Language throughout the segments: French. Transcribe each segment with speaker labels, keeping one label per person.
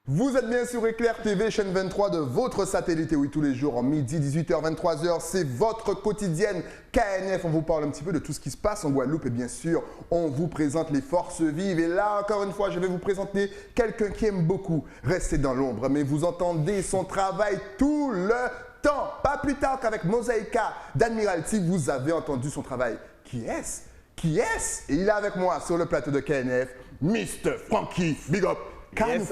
Speaker 1: Vous êtes bien sur Éclair TV, chaîne 23 de votre satellite. Et oui, tous les jours, en midi, 18h, 23h, c'est votre quotidienne KNF. On vous parle un petit peu de tout ce qui se passe en Guadeloupe. Et bien sûr, on vous présente les forces vives. Et là, encore une fois, je vais vous présenter quelqu'un qui aime beaucoup rester dans l'ombre. Mais vous entendez son travail tout le temps. Pas plus tard qu'avec Mosaïka d'Admiralty, vous avez entendu son travail. Qui est-ce? Qui est-ce? Et il est avec moi sur le plateau de KNF, Mr. Frankie. Big up.
Speaker 2: Yes,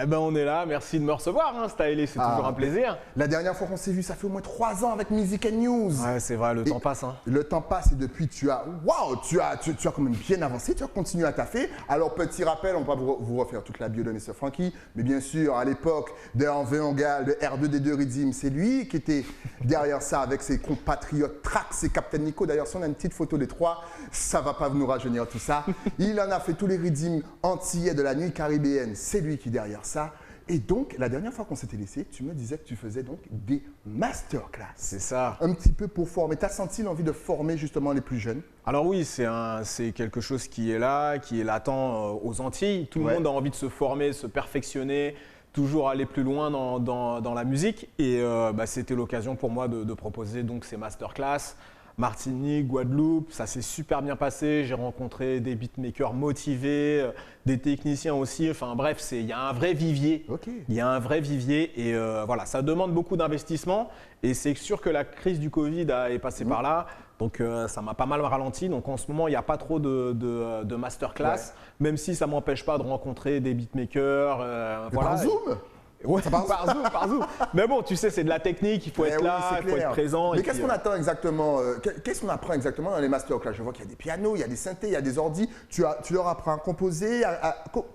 Speaker 2: eh ben on est là, merci de me recevoir, hein, Stylé, c'est toujours un plaisir.
Speaker 1: La dernière fois qu'on s'est vu, ça fait au moins 3 ans avec Music and News.
Speaker 2: Ouais, c'est vrai, le temps passe. Hein.
Speaker 1: Le temps passe et depuis, tu as quand même bien avancé, tu as continué à taffer. Alors, petit rappel, on va vous refaire toute la bio de Mr. Frankie, mais bien sûr, à l'époque de Hervé Angal, de R2D2 Redeem, c'est lui qui était derrière ça avec ses compatriotes Trax et Captain Nico. D'ailleurs, si on a une petite photo des trois, ça va pas nous rajeunir tout ça. Il en a fait tous les Redeem antillais de la nuit caribéenne. C'est lui qui est derrière ça. Et donc, la dernière fois qu'on s'était laissé, tu me disais que tu faisais donc des masterclass.
Speaker 2: C'est ça.
Speaker 1: Un petit peu pour former. Tu as senti l'envie de former justement les plus jeunes?
Speaker 2: Alors oui, c'est quelque chose qui est là, qui est latent aux Antilles. Tout le monde a envie de se former, se perfectionner, toujours aller plus loin dans la musique. Et c'était l'occasion pour moi de proposer donc ces masterclass. Martinique, Guadeloupe, ça s'est super bien passé. J'ai rencontré des beatmakers motivés, des techniciens aussi. Enfin bref, il y a un vrai vivier.
Speaker 1: Okay.
Speaker 2: Il y a un vrai vivier et voilà, ça demande beaucoup d'investissement. Et c'est sûr que la crise du Covid est passée par là. Donc ça m'a pas mal ralenti. Donc en ce moment, il n'y a pas trop de masterclass, même si ça ne m'empêche pas de rencontrer des beatmakers.
Speaker 1: Voilà. Par Zoom?
Speaker 2: Ouais, par Zoom. Mais bon, tu sais, c'est de la technique, il faut être là, il faut être présent.
Speaker 1: Mais qu'est-ce qu'on attend exactement qu'est-ce qu'on apprend exactement dans les masterclass? Je vois qu'il y a des pianos, il y a des synthés, il y a des ordis. Tu leur apprends à composer.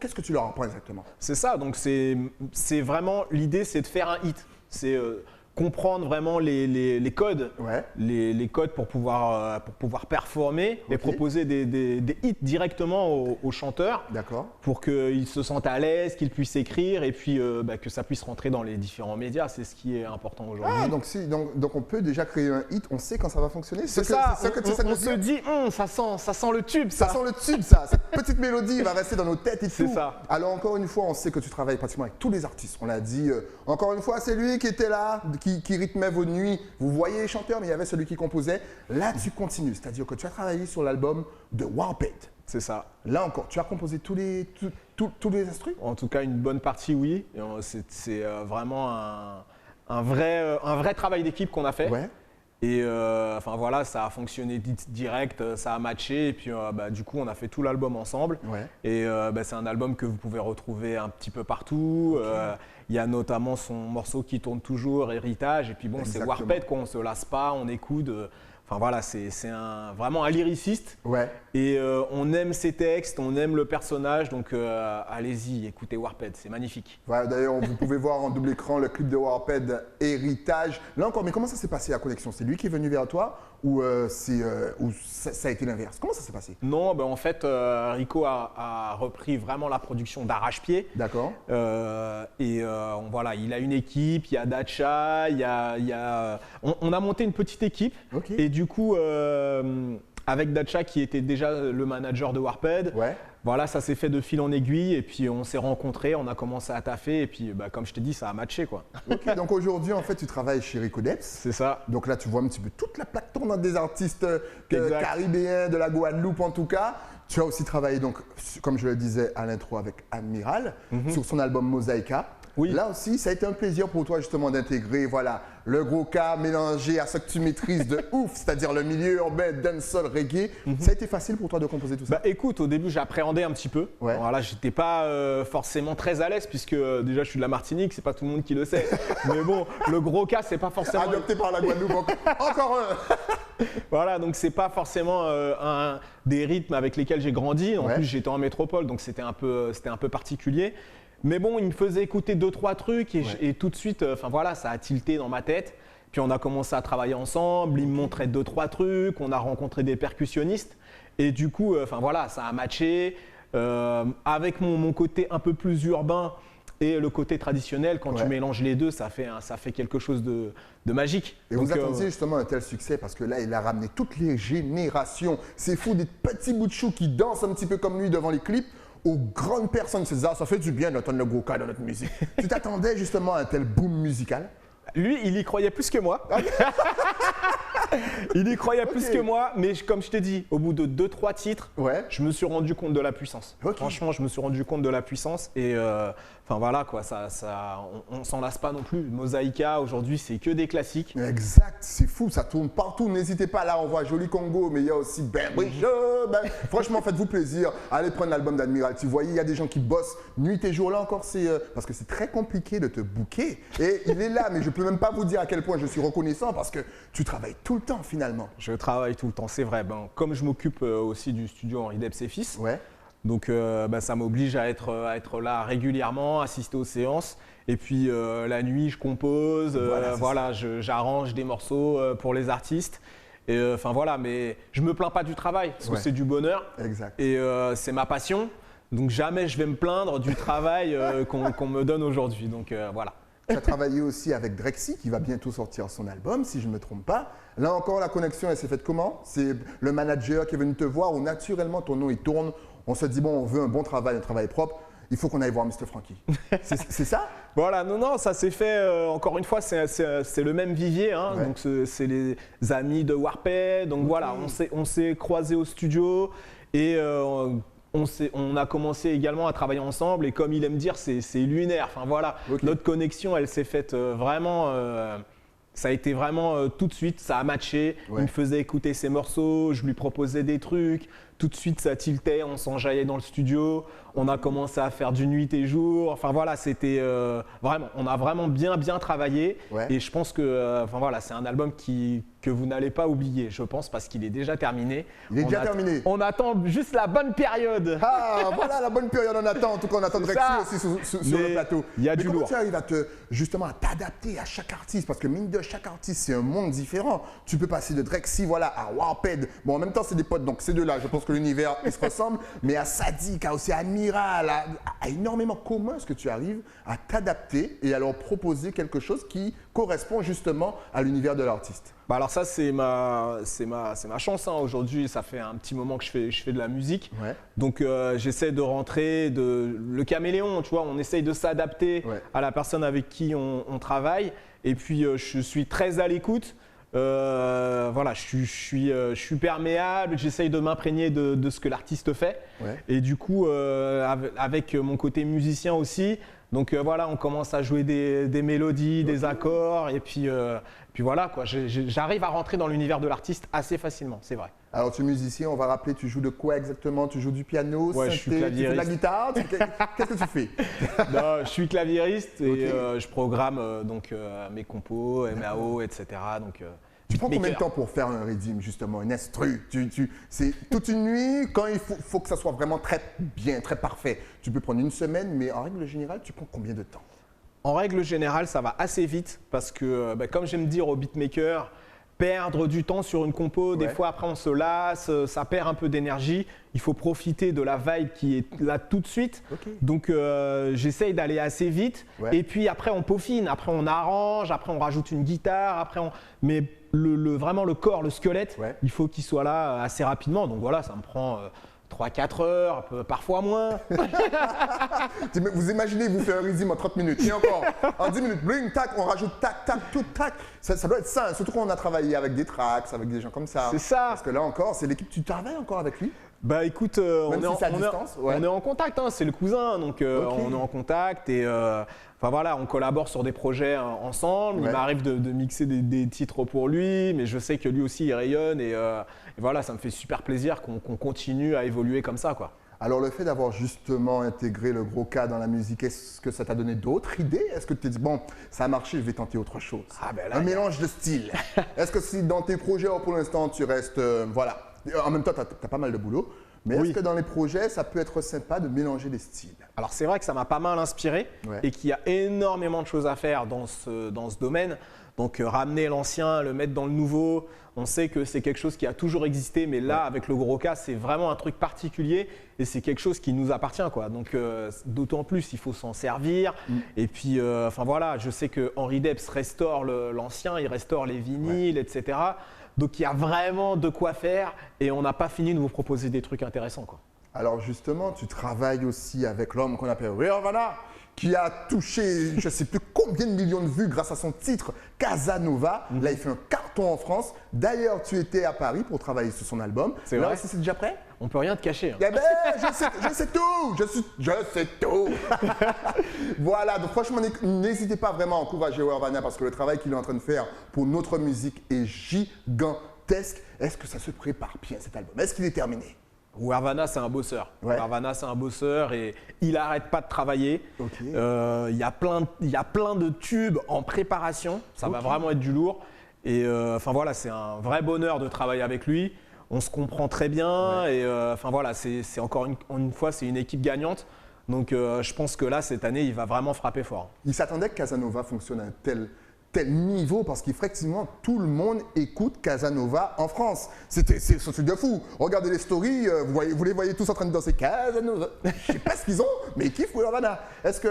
Speaker 1: Qu'est-ce que tu leur apprends exactement?
Speaker 2: C'est ça, donc c'est vraiment, l'idée, c'est de faire un hit. C'est comprendre vraiment les codes, les codes pour pouvoir performer et proposer des hits directement aux chanteurs pour qu'ils se sentent à l'aise, qu'ils puissent écrire et puis que ça puisse rentrer dans les différents médias. C'est ce qui est important aujourd'hui.
Speaker 1: Ah, donc on peut déjà créer un hit, on sait quand ça va fonctionner.
Speaker 2: C'est ça, on se dit, ça sent le tube.
Speaker 1: Ça sent le tube, ça. Cette petite mélodie va rester dans nos têtes et tout.
Speaker 2: C'est ça.
Speaker 1: Alors encore une fois, on sait que tu travailles pratiquement avec tous les artistes. On l'a dit, encore une fois, c'est lui qui était là, qui rythmait vos nuits. Vous voyez les chanteurs, mais il y avait celui qui composait. Là, tu continues, c'est-à-dire que tu as travaillé sur l'album de Warped.
Speaker 2: C'est ça.
Speaker 1: Là encore, tu as composé tous les instruments?
Speaker 2: En tout cas, une bonne partie, oui. C'est vraiment un vrai travail d'équipe qu'on a fait.
Speaker 1: Ouais.
Speaker 2: Et voilà, ça a fonctionné direct, ça a matché. Et puis du coup, on a fait tout l'album ensemble.
Speaker 1: Ouais.
Speaker 2: Et c'est un album que vous pouvez retrouver un petit peu partout. Okay. Il y a notamment son morceau qui tourne toujours, Héritage. Et puis bon, c'est Warped, quoi. On ne se lasse pas, on écoute. Enfin voilà, c'est vraiment un lyriciste.
Speaker 1: Ouais.
Speaker 2: Et on aime ses textes, on aime le personnage. Donc allez-y, écoutez Warped, c'est magnifique.
Speaker 1: Voilà, d'ailleurs, vous pouvez voir en double écran le clip de Warped, Héritage. Là encore, mais comment ça s'est passé la connexion? C'est lui qui est venu vers toi ou ça a été l'inverse? Comment ça s'est passé?
Speaker 2: Non, en fait, Rico a repris vraiment la production d'arrache-pied.
Speaker 1: D'accord.
Speaker 2: Voilà, il a une équipe, il y a Dacha, on a monté une petite équipe.
Speaker 1: Okay.
Speaker 2: Et du coup, avec Dacha qui était déjà le manager de Warped, voilà, ça s'est fait de fil en aiguille et puis on s'est rencontrés, on a commencé à taffer et puis comme je t'ai dit, ça a matché quoi.
Speaker 1: Ok, donc aujourd'hui en fait tu travailles chez Rico Deps.
Speaker 2: C'est ça.
Speaker 1: Donc là tu vois un petit peu toute la plaque tournante des artistes caribéens, de la Guadeloupe en tout cas. Tu as aussi travaillé donc, comme je le disais à l'intro avec Admiral, sur son album Mosaïka.
Speaker 2: Oui.
Speaker 1: Là aussi, ça a été un plaisir pour toi justement d'intégrer le gros cas mélangé à ce que tu maîtrises de ouf, c'est-à-dire le milieu urbain, dancehall, reggae. Ça a été facile pour toi de composer tout ça?
Speaker 2: Écoute, au début, j'appréhendais un petit peu. Ouais. Voilà, j'étais pas forcément très à l'aise puisque déjà je suis de la Martinique, c'est pas tout le monde qui le sait. Mais bon, le gros cas, c'est pas forcément…
Speaker 1: Adopté par la Guadeloupe, encore un.
Speaker 2: Voilà, donc c'est pas forcément des rythmes avec lesquels j'ai grandi. En plus, j'étais en métropole, donc c'était un peu particulier. Mais bon, il me faisait écouter 2-3 trucs et tout de suite, ça a tilté dans ma tête. Puis on a commencé à travailler ensemble, il me montrait 2-3 trucs, on a rencontré des percussionnistes et du coup, ça a matché. Avec mon côté un peu plus urbain et le côté traditionnel, quand tu mélanges les deux, ça fait quelque chose de magique.
Speaker 1: Et donc, vous attendiez justement un tel succès parce que là, il a ramené toutes les générations. C'est fou, des petits bouts de chou qui dansent un petit peu comme lui devant les clips. aux grandes personnes, c'est ça fait du bien d'entendre le gros cas dans notre musique. Tu t'attendais justement à un tel boom musical?
Speaker 2: Lui, il y croyait plus que moi. Il y croyait plus que moi, mais comme je t'ai dit, au bout de 2-3 titres, je me suis rendu compte de la puissance. Franchement, je me suis rendu compte de la puissance et enfin voilà quoi, on s'en lasse pas non plus. Mosaïka aujourd'hui, c'est que des classiques.
Speaker 1: Exact, c'est fou, ça tourne partout. N'hésitez pas, là on voit Joli Congo, mais il y a aussi franchement, faites-vous plaisir. Allez prendre l'album d'Admiralty. Vous voyez, il y a des gens qui bossent nuit et jour. Là encore, c'est parce que c'est très compliqué de te booker. Et il est là, mais je peux même pas vous dire à quel point je suis reconnaissant parce que tu travailles tout le temps finalement.
Speaker 2: Je travaille tout le temps, c'est vrai. Ben, comme je m'occupe aussi du studio Henri Debs et Fils, donc ça m'oblige à être là régulièrement, assister aux séances. Et puis la nuit, je compose, j'arrange des morceaux pour les artistes. Et enfin voilà, mais je me plains pas du travail parce que c'est du bonheur.
Speaker 1: Exact.
Speaker 2: Et c'est ma passion. Donc jamais je vais me plaindre du travail qu'on me donne aujourd'hui. Donc voilà.
Speaker 1: Tu as travaillé aussi avec Drexy qui va bientôt sortir son album, si je ne me trompe pas. Là encore, la connexion, elle s'est faite comment? C'est le manager qui est venu te voir ou naturellement ton nom il tourne? On se dit, bon, on veut un bon travail, un travail propre. Il faut qu'on aille voir Mr. Franky. C'est ça?
Speaker 2: Voilà, non, ça s'est fait, encore une fois, c'est le même vivier. Hein, donc, c'est les amis de Warped. Donc voilà, on s'est croisés au studio et on a commencé également à travailler ensemble. Et comme il aime dire, c'est lunaire. Enfin voilà, notre connexion, elle s'est faite vraiment… ça a été vraiment tout de suite, ça a matché. Il me faisait écouter ses morceaux, je lui proposais des trucs. Tout de suite, ça tiltait, on s'enjaillait dans le studio. On a commencé à faire du nuit et jour. Enfin voilà, c'était vraiment, on a vraiment bien travaillé. Et je pense que, enfin voilà, c'est un album que vous n'allez pas oublier, je pense, parce qu'il est déjà terminé.
Speaker 1: Il est déjà terminé.
Speaker 2: On attend juste la bonne période.
Speaker 1: Ah, voilà la bonne période, on attend. En tout cas, on attend Drexy aussi sur le plateau.
Speaker 2: Il y a du lourd.
Speaker 1: Comment tu arrives justement à t'adapter à chaque artiste? Parce que mine de chaque artiste, c'est un monde différent. Tu peux passer de Drexy, à Warped. Bon, en même temps, c'est des potes, donc ces deux-là, je pense que l'univers, il se ressemble. Mais à Sadik, à aussi Amiral, à énormément. Comment est-ce que tu arrives à t'adapter et à leur proposer quelque chose qui correspond justement à l'univers de l'artiste?
Speaker 2: Bah alors ça, c'est ma chance. Hein. Aujourd'hui, ça fait un petit moment que je fais de la musique. Donc, j'essaie de rentrer, le caméléon, tu vois, on essaye de s'adapter à la personne avec qui on travaille. Et puis, je suis très à l'écoute. Voilà, je suis perméable, j'essaye de m'imprégner de ce que l'artiste fait. Et du coup, avec mon côté musicien aussi, donc voilà, on commence à jouer des mélodies, des accords, et puis voilà, quoi. J'arrive à rentrer dans l'univers de l'artiste assez facilement, c'est vrai.
Speaker 1: Alors, tu es musicien, on va rappeler, tu joues de quoi exactement? Tu joues du piano,
Speaker 2: synthé,
Speaker 1: je suis claviériste. Tu fais de la guitare? Qu'est-ce que tu fais?
Speaker 2: Non, je suis claviériste et je programme mes compos, MAO, etc. Donc,
Speaker 1: tu prends combien de temps pour faire un rythme, justement, un instru? C'est toute une nuit, quand il faut que ça soit vraiment très bien, très parfait. Tu peux prendre une semaine, mais en règle générale, tu prends combien de temps?
Speaker 2: En règle générale, ça va assez vite parce que, comme j'aime dire aux beatmakers, perdre du temps sur une compo, des fois après on se lasse, ça perd un peu d'énergie. Il faut profiter de la vibe qui est là tout de suite. Donc j'essaye d'aller assez vite et puis après on peaufine, après on arrange, après on rajoute une guitare, mais vraiment le corps, le squelette, il faut qu'il soit là assez rapidement. Donc voilà, ça me prend 3-4 heures, parfois moins.
Speaker 1: Vous imaginez, vous faites un rythme en 30 minutes. Et encore, en 10 minutes, bling, tac, on rajoute tac, tac, tout, tac. Ça doit être ça, hein, surtout quand on a travaillé avec des tracks, avec des gens comme ça.
Speaker 2: C'est ça.
Speaker 1: Parce que là encore, c'est l'équipe, tu travailles encore avec lui?
Speaker 2: Bah écoute, on est en contact, hein, c'est le cousin, donc on est en contact et enfin voilà, on collabore sur des projets ensemble. Il m'arrive de mixer des titres pour lui, mais je sais que lui aussi il rayonne et voilà, ça me fait super plaisir qu'on continue à évoluer comme ça, quoi.
Speaker 1: Alors le fait d'avoir justement intégré le gros cas dans la musique, est-ce que ça t'a donné d'autres idées? Est-ce que tu t'es dit, bon, ça a marché, je vais tenter autre chose? Un mélange de styles. Est-ce que si dans tes projets, pour l'instant, tu restes, voilà, en même temps, tu as pas mal de boulot, mais est-ce que dans les projets, ça peut être sympa de mélanger les styles?
Speaker 2: Alors c'est vrai que ça m'a pas mal inspiré et qu'il y a énormément de choses à faire dans ce domaine. Donc ramener l'ancien, le mettre dans le nouveau, on sait que c'est quelque chose qui a toujours existé, mais là avec le gros cas, c'est vraiment un truc particulier et c'est quelque chose qui nous appartient, quoi. Donc d'autant plus, il faut s'en servir. Et puis, enfin voilà, je sais que Henri Debs restaure l'ancien, il restaure les vinyles, etc. Donc il y a vraiment de quoi faire et on n'a pas fini de vous proposer des trucs intéressants, quoi.
Speaker 1: Alors justement, tu travailles aussi avec l'homme qu'on appelle Rihanna, qui a touché je ne sais plus combien de millions de vues grâce à son titre Casanova. Là, il fait un carton en France. D'ailleurs, tu étais à Paris pour travailler sur son album.
Speaker 2: C'est
Speaker 1: là
Speaker 2: vrai.
Speaker 1: aussi, c'est déjà prêt?
Speaker 2: On peut rien te cacher. Hein.
Speaker 1: Eh ben, je sais tout, je sais tout. Voilà, donc franchement, n'hésitez pas vraiment à encourager Rihanna parce que le travail qu'il est en train de faire pour notre musique est gigantesque. Est-ce que ça se prépare bien cet album? Est-ce qu'il est terminé?
Speaker 2: Warvana, c'est un bosseur.
Speaker 1: Ouais.
Speaker 2: Warvana, c'est un bosseur et il n'arrête pas de travailler.
Speaker 1: Ok.
Speaker 2: Il y a plein de tubes en préparation. Ça va vraiment être du lourd. Et enfin voilà, c'est un vrai bonheur de travailler avec lui. On se comprend très bien. Et enfin voilà, c'est encore une fois, c'est une équipe gagnante. Donc je pense que là, cette année, il va vraiment frapper fort.
Speaker 1: Il s'attendait que Casanova fonctionne à un tel niveau parce qu'effectivement, tout le monde écoute Casanova en France. C'est un truc de fou. Regardez les stories, vous les voyez tous en train de danser Casanova. Je ne sais pas ce qu'ils ont, mais ils kiffent Rihanna. Est-ce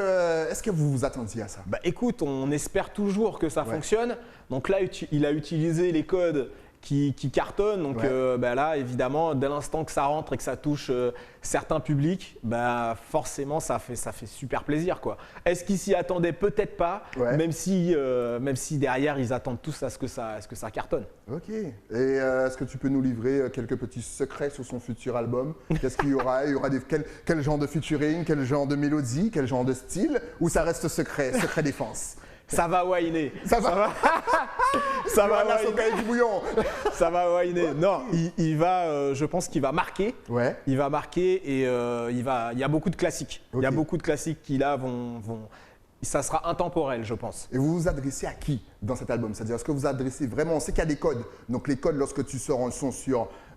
Speaker 1: que vous vous attendiez à ça?
Speaker 2: Bah écoute, on espère toujours que ça fonctionne. Donc là, il a utilisé les codes qui cartonnent. Donc bah là, évidemment, dès l'instant que ça rentre et que ça touche certains publics, bah forcément, ça fait super plaisir, quoi. Est-ce qu'ils s'y attendaient? Peut-être pas, même si derrière, ils attendent tous à ce que ça cartonne.
Speaker 1: Ok. Et est-ce que tu peux nous livrer quelques petits secrets sur son futur album? Qu'est-ce qu'il y aura? Il y aura quel genre de featuring, quel genre de mélodie, quel genre de style? Ou ça reste secret défense?
Speaker 2: Ça va whiner.
Speaker 1: Ça va
Speaker 2: whiner.
Speaker 1: Du bouillon.
Speaker 2: Ça va whiner. Non, il va, je pense qu'il va marquer.
Speaker 1: Ouais.
Speaker 2: Il va marquer et il y a beaucoup de classiques.
Speaker 1: Okay.
Speaker 2: Il y a beaucoup de classiques qui là ça sera intemporel, je pense.
Speaker 1: Et vous vous adressez à qui dans cet album? C'est-à-dire, est-ce que vous adressez vraiment, on sait qu'il y a des codes. Donc les codes, lorsque tu sors un son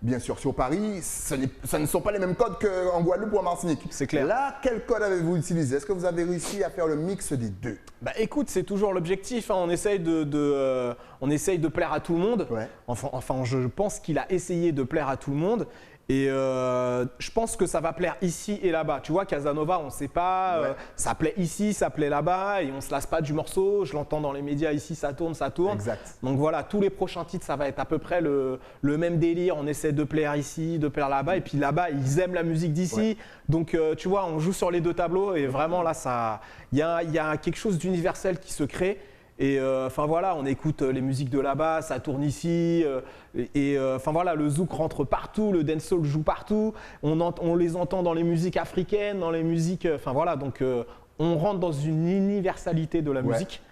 Speaker 1: bien sûr sur Paris, ce ne sont pas les mêmes codes qu'en Guadeloupe ou en Martinique.
Speaker 2: C'est clair.
Speaker 1: Là, quel code avez-vous utilisé? Est-ce que vous avez réussi à faire le mix des deux?
Speaker 2: Bah écoute, c'est toujours l'objectif. Hein. On essaye de plaire à tout le monde.
Speaker 1: Ouais.
Speaker 2: Enfin, je pense qu'il a essayé de plaire à tout le monde. Et je pense que ça va plaire ici et là-bas. Tu vois, Casanova, on ne sait pas, ça plaît ici, ça plaît là-bas et on ne se lasse pas du morceau. Je l'entends dans les médias ici, ça tourne.
Speaker 1: Exact.
Speaker 2: Donc voilà, tous les prochains titres, ça va être à peu près le même délire. On essaie de plaire ici, de plaire là-bas. Et puis là-bas, ils aiment la musique d'ici.
Speaker 1: Ouais.
Speaker 2: Donc tu vois, on joue sur les deux tableaux et vraiment là, il y a quelque chose d'universel qui se crée. Et enfin voilà, on écoute les musiques de là-bas, ça tourne ici. Enfin voilà, le zouk rentre partout, le dancehall joue partout. On les entend dans les musiques africaines, dans les musiques. Enfin voilà, donc on rentre dans une universalité de la musique.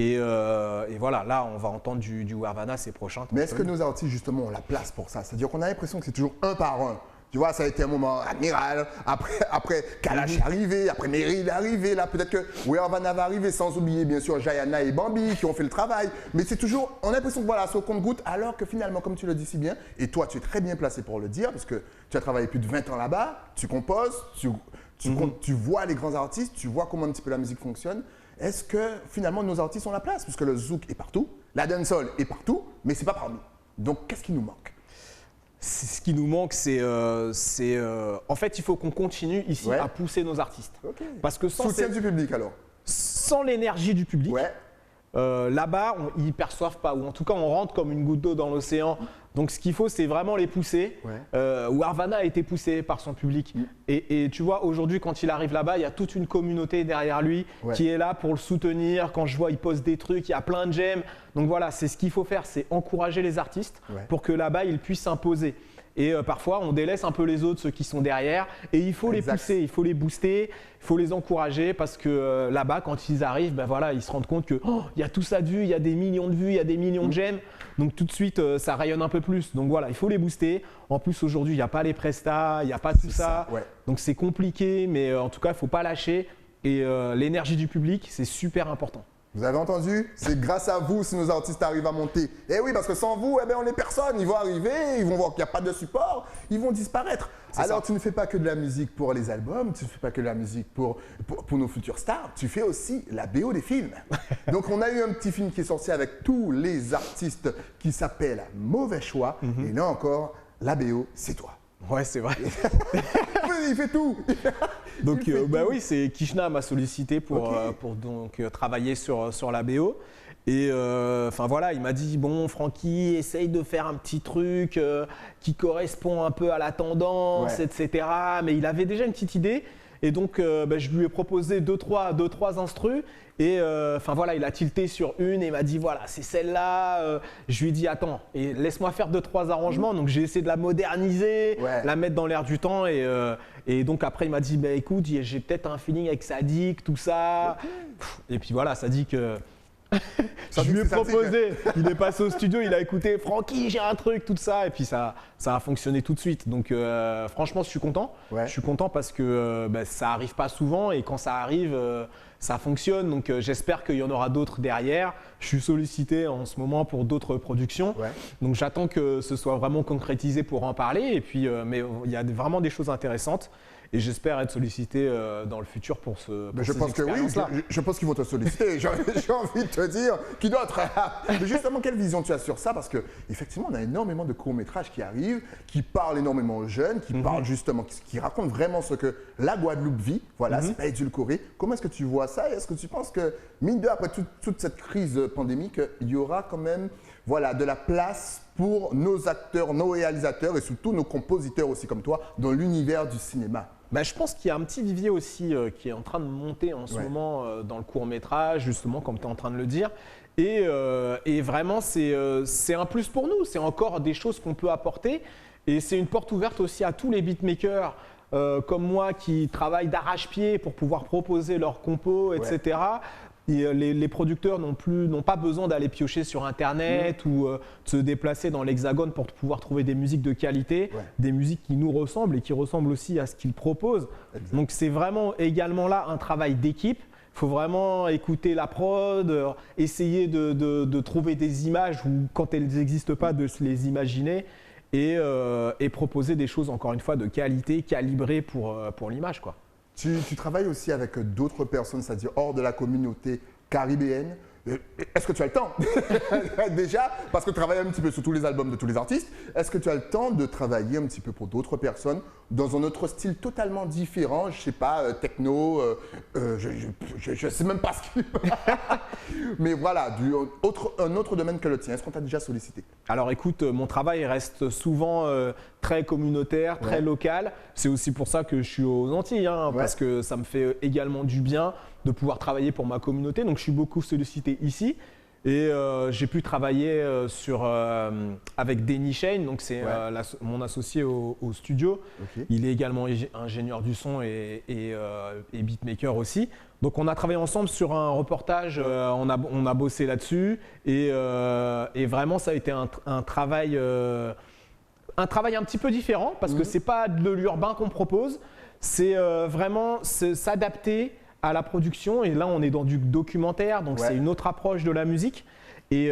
Speaker 2: Et voilà, là, on va entendre du Warvana ces prochains.
Speaker 1: Mais est-ce que nos artistes, justement, ont la place pour ça? C'est-à-dire qu'on a l'impression que c'est toujours un par un. Tu vois, ça a été un moment admiral. Après Kalash est arrivé, après Meryl est arrivé. Là, peut-être que Warvana va arriver, sans oublier, bien sûr, Jayana et Bambi qui ont fait le travail. Mais c'est toujours, on a l'impression que voilà, c'est au compte-gouttes, alors que finalement, comme tu le dis si bien, et toi, tu es très bien placé pour le dire, parce que tu as travaillé plus de 20 ans là-bas, tu composes, tu vois les grands artistes, tu vois comment un petit peu la musique fonctionne. Est-ce que finalement, nos artistes ont la place? Parce que le zouk est partout, la dancehall est partout, mais c'est pas par nous. Donc, qu'est-ce qui nous manque?
Speaker 2: Ce qui nous manque, en fait, il faut qu'on continue ici à pousser nos artistes.
Speaker 1: Okay.
Speaker 2: Parce que
Speaker 1: soutien du public alors.
Speaker 2: Sans l'énergie du public, là-bas, ils ne perçoivent pas, ou en tout cas, on rentre comme une goutte d'eau dans l'océan. Donc, ce qu'il faut, c'est vraiment les pousser. Warvana a été poussé par son public. Et tu vois, aujourd'hui, quand il arrive là-bas, il y a toute une communauté derrière lui qui est là pour le soutenir. Quand je vois, il poste des trucs, il y a plein de j'aime. Donc voilà, c'est ce qu'il faut faire, c'est encourager les artistes pour que là-bas, ils puissent s'imposer. Et parfois, on délaisse un peu les autres, ceux qui sont derrière. Et il faut les pousser, il faut les booster, il faut les encourager parce que là-bas, quand ils arrivent, ben voilà, ils se rendent compte que il y a tout ça de vues, il y a des millions de vues, il y a des millions de j'aime. Donc tout de suite, ça rayonne un peu plus. Donc voilà, il faut les booster. En plus, aujourd'hui, il n'y a pas les prestats, il n'y a pas tout ça. Donc c'est compliqué, mais en tout cas, il ne faut pas lâcher. Et l'énergie du public, c'est super important.
Speaker 1: Vous avez entendu? C'est grâce à vous si nos artistes arrivent à monter. Eh oui, parce que sans vous, eh ben, on n'est personne. Ils vont arriver, ils vont voir qu'il n'y a pas de support, ils vont disparaître. Alors, tu ne fais pas que de la musique pour les albums, tu ne fais pas que de la musique pour nos futures stars, tu fais aussi la BO des films. Donc, on a eu un petit film qui est sorti avec tous les artistes qui s'appelle Mauvais Choix. Et là encore, la BO, c'est toi.
Speaker 2: Ouais, c'est vrai.
Speaker 1: Il fait tout.
Speaker 2: Donc, bah oui, c'est Kishna m'a sollicité pour donc travailler sur la BO. Et enfin voilà, il m'a dit bon, Francky, essaye de faire un petit truc qui correspond un peu à la tendance, etc. Mais il avait déjà une petite idée. Et donc, je lui ai proposé deux, trois instrus. Et enfin voilà, il a tilté sur une et il m'a dit voilà, c'est celle-là. Je lui ai dit attends, et laisse-moi faire 2-3 arrangements. Donc j'ai essayé de la moderniser, la mettre dans l'air du temps. Et donc après, il m'a dit bah, écoute, j'ai peut-être un feeling avec Sadik, tout ça. Et puis voilà, Sadik. Je lui ai proposé, il est passé au studio, il a écouté Francky, j'ai un truc, tout ça, et puis ça a fonctionné tout de suite. Donc franchement, je suis content. Je suis content parce que ça n'arrive pas souvent et quand ça arrive, ça fonctionne. Donc j'espère qu'il y en aura d'autres derrière. Je suis sollicité en ce moment pour d'autres productions. Donc j'attends que ce soit vraiment concrétisé pour en parler. Et puis, mais il y a vraiment des choses intéressantes. Et j'espère être sollicité dans le futur pour
Speaker 1: je pense que oui, je pense qu'ils vont te solliciter. J'ai envie de te dire, qui d'autre? Mais justement, quelle vision tu as sur ça? Parce qu'effectivement, on a énormément de courts-métrages qui arrivent, qui parlent énormément aux jeunes, qui parlent justement, qui racontent vraiment ce que la Guadeloupe vit. Voilà, c'est pas édulcoré. Comment est-ce que tu vois ça? Et est-ce que tu penses que, mine de, après toute cette crise pandémique, il y aura quand même de la place pour nos acteurs, nos réalisateurs et surtout nos compositeurs aussi comme toi dans l'univers du cinéma?
Speaker 2: Je pense qu'il y a un petit vivier aussi qui est en train de monter en ce moment dans le court-métrage, justement, comme tu es en train de le dire. Et vraiment, c'est un plus pour nous. C'est encore des choses qu'on peut apporter. Et c'est une porte ouverte aussi à tous les beatmakers comme moi qui travaillent d'arrache-pied pour pouvoir proposer leurs compos, etc. Et les producteurs n'ont pas besoin d'aller piocher sur Internet ou de se déplacer dans l'Hexagone pour pouvoir trouver des musiques de qualité, des musiques qui nous ressemblent et qui ressemblent aussi à ce qu'ils proposent. Donc c'est vraiment également là un travail d'équipe. Il faut vraiment écouter la prod, essayer de trouver des images ou quand elles n'existent pas, de se les imaginer et proposer des choses encore une fois de qualité, calibrées pour l'image, quoi.
Speaker 1: Tu travailles aussi avec d'autres personnes, c'est-à-dire hors de la communauté caribéenne. Est-ce que tu as le temps déjà, parce que tu travailles un petit peu sur tous les albums de tous les artistes, est-ce que tu as le temps de travailler un petit peu pour d'autres personnes dans un autre style totalement différent, je ne sais pas, techno, je ne sais même pas ce qu'il mais voilà, un autre domaine que le tien. Est-ce qu'on t'a déjà sollicité?
Speaker 2: Alors écoute, mon travail reste souvent très communautaire, très local. C'est aussi pour ça que je suis aux Antilles, parce que ça me fait également du bien de pouvoir travailler pour ma communauté. Donc je suis beaucoup sollicité ici. Et j'ai pu travailler avec Denny Shane, donc c'est mon associé au studio. Il est également ingénieur du son et beatmaker aussi. Donc on a travaillé ensemble sur un reportage, on a bossé là-dessus et vraiment ça a été un travail un petit peu différent parce que c'est pas de l'urbain qu'on propose, c'est vraiment s'adapter à la production. Et là on est dans du documentaire, donc c'est une autre approche de la musique. Et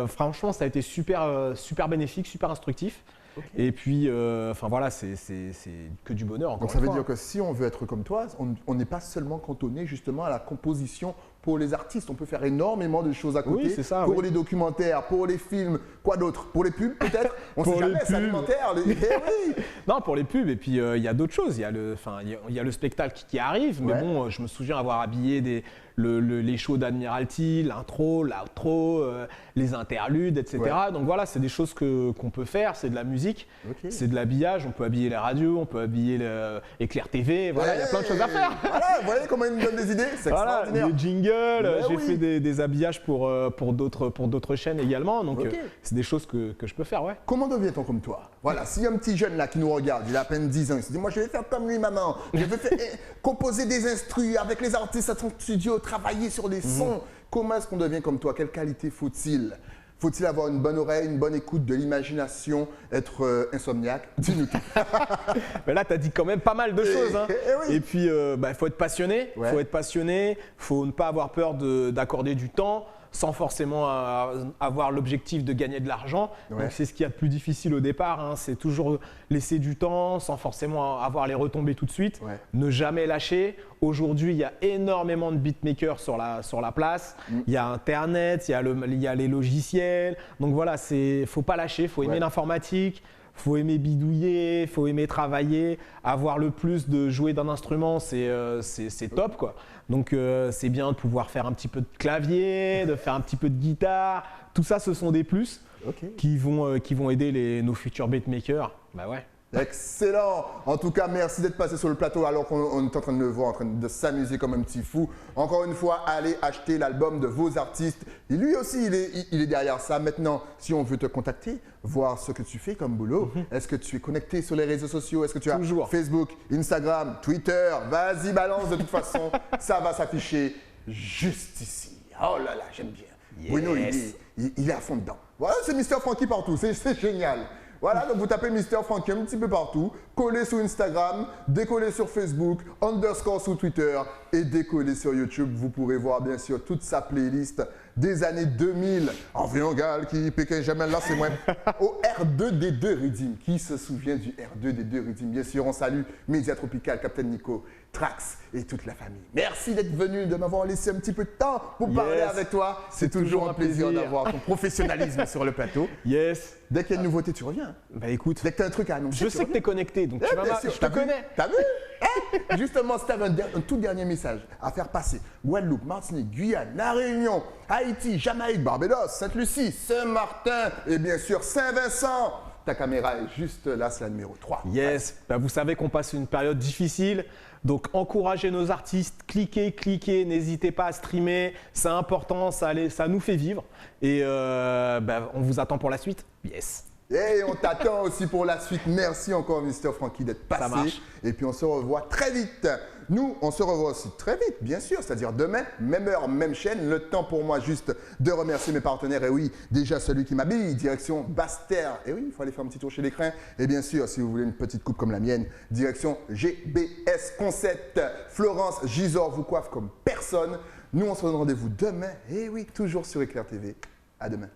Speaker 2: franchement ça a été super bénéfique, super instructif. Et puis, enfin voilà, c'est que du bonheur encore.
Speaker 1: Donc ça veut dire que si on veut être comme toi, on n'est pas seulement cantonné justement à la composition pour les artistes. On peut faire énormément de choses à côté.
Speaker 2: C'est ça,
Speaker 1: pour les documentaires, pour les films, quoi d'autre? Pour les pubs peut-être? On ne sait jamais, c'est alimentaire.
Speaker 2: Non, pour les pubs. Et puis il y a d'autres choses. Il y a le spectacle qui arrive. Mais bon, je me souviens avoir habillé les shows d'Admiralty, l'intro, l'outro, les interludes, etc. Donc voilà, c'est des choses qu'on peut faire. C'est de la musique, c'est de l'habillage. On peut habiller les radios, on peut habiller Éclair TV. Voilà, il y a plein de choses à faire.
Speaker 1: Voilà, vous voyez comment il nous donne des idées? C'est extraordinaire.
Speaker 2: Les jingles, j'ai fait des habillages pour d'autres chaînes également. Donc c'est des choses que je peux faire,
Speaker 1: Comment devient-on comme toi? Voilà, s'il y a un petit jeune là qui nous regarde, il a à peine 10 ans, il se dit moi je vais faire comme lui maman, je vais composer des instrus avec les artistes à son studio, travailler sur des sons. Comment est-ce qu'on devient comme toi? Quelle qualité faut-il? Faut-il avoir une bonne oreille, une bonne écoute, de l'imagination, être insomniaque? Dis-nous tout.
Speaker 2: Mais là, tu as dit quand même pas mal de choses. Et puis, il faut être passionné. Il faut ne pas avoir peur d'accorder du temps sans forcément avoir l'objectif de gagner de l'argent. Donc, c'est ce qu'il y a de plus difficile au départ. C'est toujours laisser du temps sans forcément avoir les retombées tout de suite. Ne jamais lâcher. Aujourd'hui, il y a énormément de beatmakers sur la place. Il y a Internet, il y a les logiciels. Donc voilà, faut pas lâcher, faut aimer l'informatique. faut aimer bidouiller, faut aimer travailler, avoir le plus de jouer d'un instrument, c'est top quoi. Donc c'est bien de pouvoir faire un petit peu de clavier, de faire un petit peu de guitare. Tout ça, ce sont des plus qui vont aider nos futurs beatmakers. Bah ouais.
Speaker 1: Excellent. En tout cas, merci d'être passé sur le plateau alors qu'on est en train de le voir, en train de s'amuser comme un petit fou. Encore une fois, allez acheter l'album de vos artistes. Et lui aussi, il est derrière ça. Maintenant, si on veut te contacter, voir ce que tu fais comme boulot, est-ce que tu es connecté sur les réseaux sociaux? Est-ce que tu as Facebook, Instagram, Twitter? Vas-y, balance de toute façon. Ça va s'afficher juste ici. Oh là là, j'aime bien. Yes. Bruno, il est à fond dedans. Voilà, c'est Mr. Franky partout. C'est génial. Voilà, donc vous tapez Mr. Franky un petit peu partout, collez sur Instagram, décollez sur Facebook, _ sur Twitter et décollez sur YouTube. Vous pourrez voir bien sûr toute sa playlist des années 2000. Environ gal qui pékin jamais là, c'est moi. Au R2D2 Redeem. Qui se souvient du R2D2 Redeem? Bien sûr, on salue Média Tropical, Captain Nico, Trax et toute la famille. Merci d'être venu, de m'avoir laissé un petit peu de temps pour parler avec toi. C'est toujours un plaisir d'avoir ton professionnalisme sur le plateau.
Speaker 2: Yes.
Speaker 1: Dès qu'il y a une nouveauté, tu reviens.
Speaker 2: Bah écoute,
Speaker 1: dès que tu as un truc à annoncer,
Speaker 2: je sais que tu es connecté, donc tu vas je te connais.
Speaker 1: T'as vu Justement, si tu avais un tout dernier message à faire passer, Guadeloupe, Martinique, Guyane, La Réunion, Haïti, Jamaïque, Barbados, Sainte-Lucie, Saint-Martin et bien sûr Saint-Vincent. Ta caméra est juste là, c'est la numéro 3.
Speaker 2: Yes, bah, vous savez qu'on passe une période difficile, donc encouragez nos artistes, cliquez, n'hésitez pas à streamer, c'est important, ça nous fait vivre et bah, on vous attend pour la suite. Yes.
Speaker 1: Et on t'attend aussi pour la suite. Merci encore, Mr. Franky, d'être passé.
Speaker 2: Ça marche.
Speaker 1: Et puis on se revoit très vite. Nous, on se revoit aussi très vite, bien sûr, c'est-à-dire demain, même heure, même chaîne. Le temps pour moi juste de remercier mes partenaires. Et oui, déjà celui qui m'habille, direction Basse-Terre. Et oui, il faut aller faire un petit tour chez l'écrin. Et bien sûr, si vous voulez une petite coupe comme la mienne, direction GBS Concept. Florence Gisors vous coiffe comme personne. Nous, on se donne rendez-vous demain. Et oui, toujours sur Éclair TV. À demain.